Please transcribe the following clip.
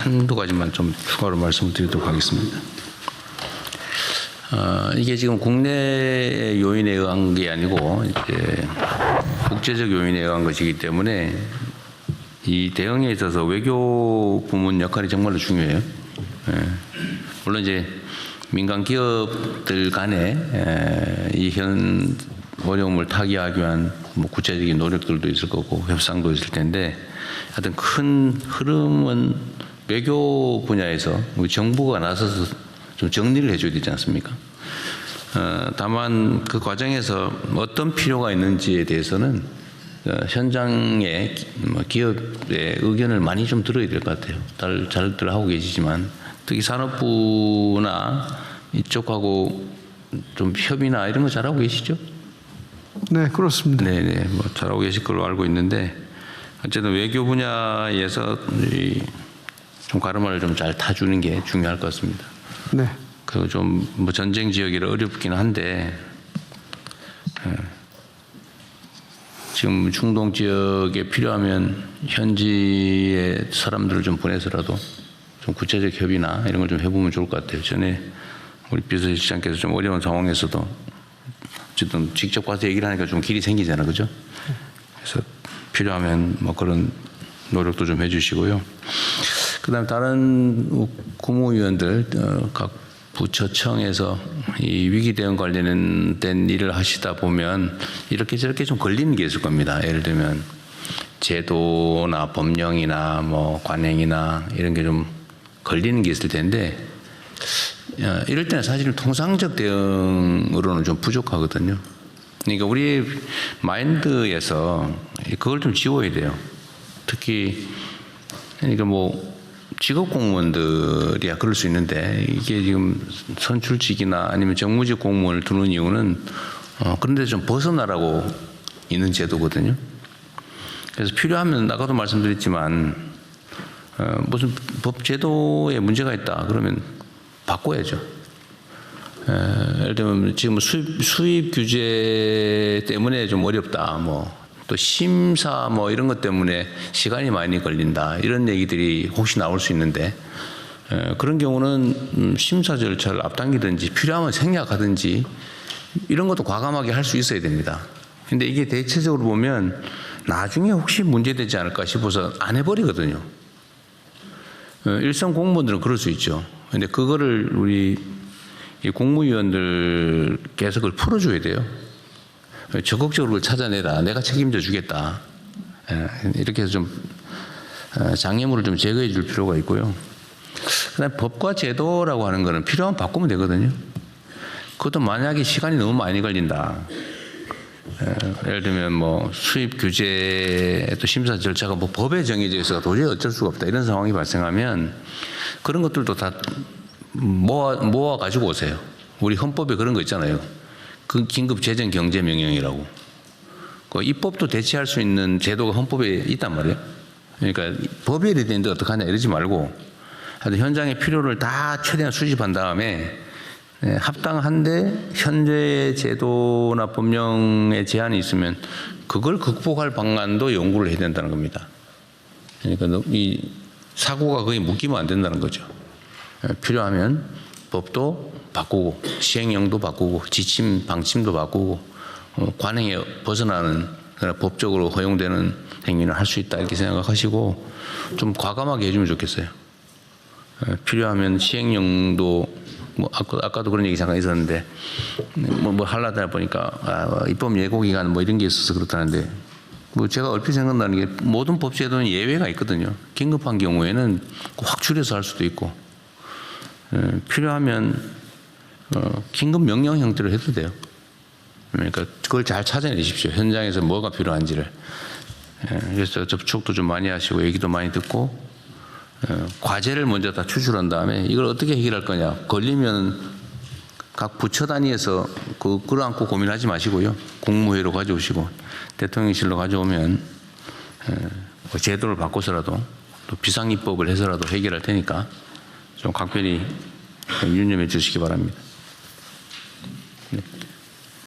한두 가지만 좀 추가로 말씀을 드리도록 하겠습니다. 이게 지금 국내 요인에 의한 게 아니고 이제 국제적 요인에 의한 것이기 때문에 이 대응에 있어서 외교 부문 역할이 정말로 중요해요. 물론 이제 민간 기업들 간에 이 현 어려움을 타개하기 위한 뭐 구체적인 노력들도 있을 거고 협상도 있을 텐데 하여튼 큰 흐름은 외교 분야에서 우리 정부가 나서서 좀 정리를 해줘야 되지 않습니까? 다만 그 과정에서 어떤 필요가 있는지에 대해서는 현장의 기업의 의견을 많이 좀 들어야 될 것 같아요. 잘들 하고 계시지만 특히 산업부나 이쪽하고 좀 협의나 이런 거 잘하고 계시죠? 네, 그렇습니다. 네네, 뭐 잘하고 계실 걸로 알고 있는데 어쨌든 외교 분야에서 좀 가르마를 좀 잘 타주는 게 중요할 것 같습니다. 네. 그 좀 뭐 전쟁 지역이라 어렵긴 한데 지금 중동 지역에 필요하면 현지의 사람들을 좀 보내서라도 좀 구체적 협의나 이런 걸 좀 해보면 좋을 것 같아요. 전에 우리 비서실장께서 좀 어려운 상황에서도 어쨌든 직접 가서 얘기를 하니까 좀 길이 생기잖아요, 그죠? 그래서 필요하면 뭐 그런 노력도 좀 해주시고요. 그다음 다른 국무위원들 각 부처청에서 이 위기 대응 관련된 일을 하시다 보면 이렇게 저렇게 좀 걸리는 게 있을 겁니다. 예를 들면 제도나 법령이나 뭐 관행이나 이런 게 좀 걸리는 게 있을 텐데 이럴 때는 사실은 통상적 대응으로는 좀 부족하거든요. 그러니까 우리 마인드에서 그걸 좀 지워야 돼요. 특히 그러니까 뭐 직업 공무원들이야 그럴 수 있는데 이게 지금 선출직이나 아니면 정무직 공무원을 두는 이유는 그런데 좀 벗어나라고 있는 제도거든요. 그래서 필요하면 아까도 말씀드렸지만 무슨 법 제도에 문제가 있다 그러면 바꿔야죠. 예를 들면 지금 수입 규제 때문에 좀 어렵다 뭐 또 심사 뭐 이런 것 때문에 시간이 많이 걸린다 이런 얘기들이 혹시 나올 수 있는데 그런 경우는 심사 절차를 앞당기든지 필요하면 생략하든지 이런 것도 과감하게 할 수 있어야 됩니다. 근데 이게 대체적으로 보면 나중에 혹시 문제되지 않을까 싶어서 안 해버리거든요. 일선 공무원들은 그럴 수 있죠. 근데 그거를 우리 국무위원들께서 그걸 풀어줘야 돼요. 적극적으로 그걸 찾아내라. 내가 책임져 주겠다. 이렇게 해서 좀 장애물을 좀 제거해 줄 필요가 있고요. 그다음에 법과 제도라고 하는 거는 필요하면 바꾸면 되거든요. 그것도 만약에 시간이 너무 많이 걸린다. 예를 들면 뭐 수입 규제 또 심사 절차가 뭐 법에 정해져 있어서 도저히 어쩔 수가 없다. 이런 상황이 발생하면 그런 것들도 다 모아 가지고 오세요. 우리 헌법에 그런 거 있잖아요. 그 긴급 재정 경제 명령이라고. 그 입법도 대체할 수 있는 제도가 헌법에 있단 말이에요. 그러니까 법이 이래 되는데 어떡하냐 이러지 말고 하여튼 현장의 필요를 다 최대한 수집한 다음에 합당한데 현재 제도나 법령에 제한이 있으면 그걸 극복할 방안도 연구를 해야 된다는 겁니다. 그러니까 이 사고가 거의 묶이면 안 된다는 거죠. 필요하면 법도 바꾸고 시행령도 바꾸고 지침 방침도 바꾸고 관행에 벗어나는 법적으로 허용되는 행위는 할 수 있다 이렇게 생각하시고 좀 과감하게 해주면 좋겠어요. 필요하면 시행령도 뭐 아까도 그런 얘기 잠깐 있었는데 뭐 하려다 보니까 입법 예고 기간 뭐 이런 게 있어서 그렇다는데 뭐 제가 얼핏 생각나는 게 모든 법 제도는 예외가 있거든요. 긴급한 경우에는 확 줄여서 할 수도 있고 필요하면 긴급 명령 형태로 해도 돼요. 그러니까 그걸 잘 찾아내십시오. 현장에서 뭐가 필요한지를. 그래서 접촉도 좀 많이 하시고 얘기도 많이 듣고 과제를 먼저 다 추출한 다음에 이걸 어떻게 해결할 거냐. 걸리면 각 부처 단위에서 끌어안고 고민하지 마시고요. 국무회의로 가져오시고 대통령실로 가져오면 제도를 바꿔서라도 또 비상입법을 해서라도 해결할 테니까 좀 각별히 유념해 주시기 바랍니다.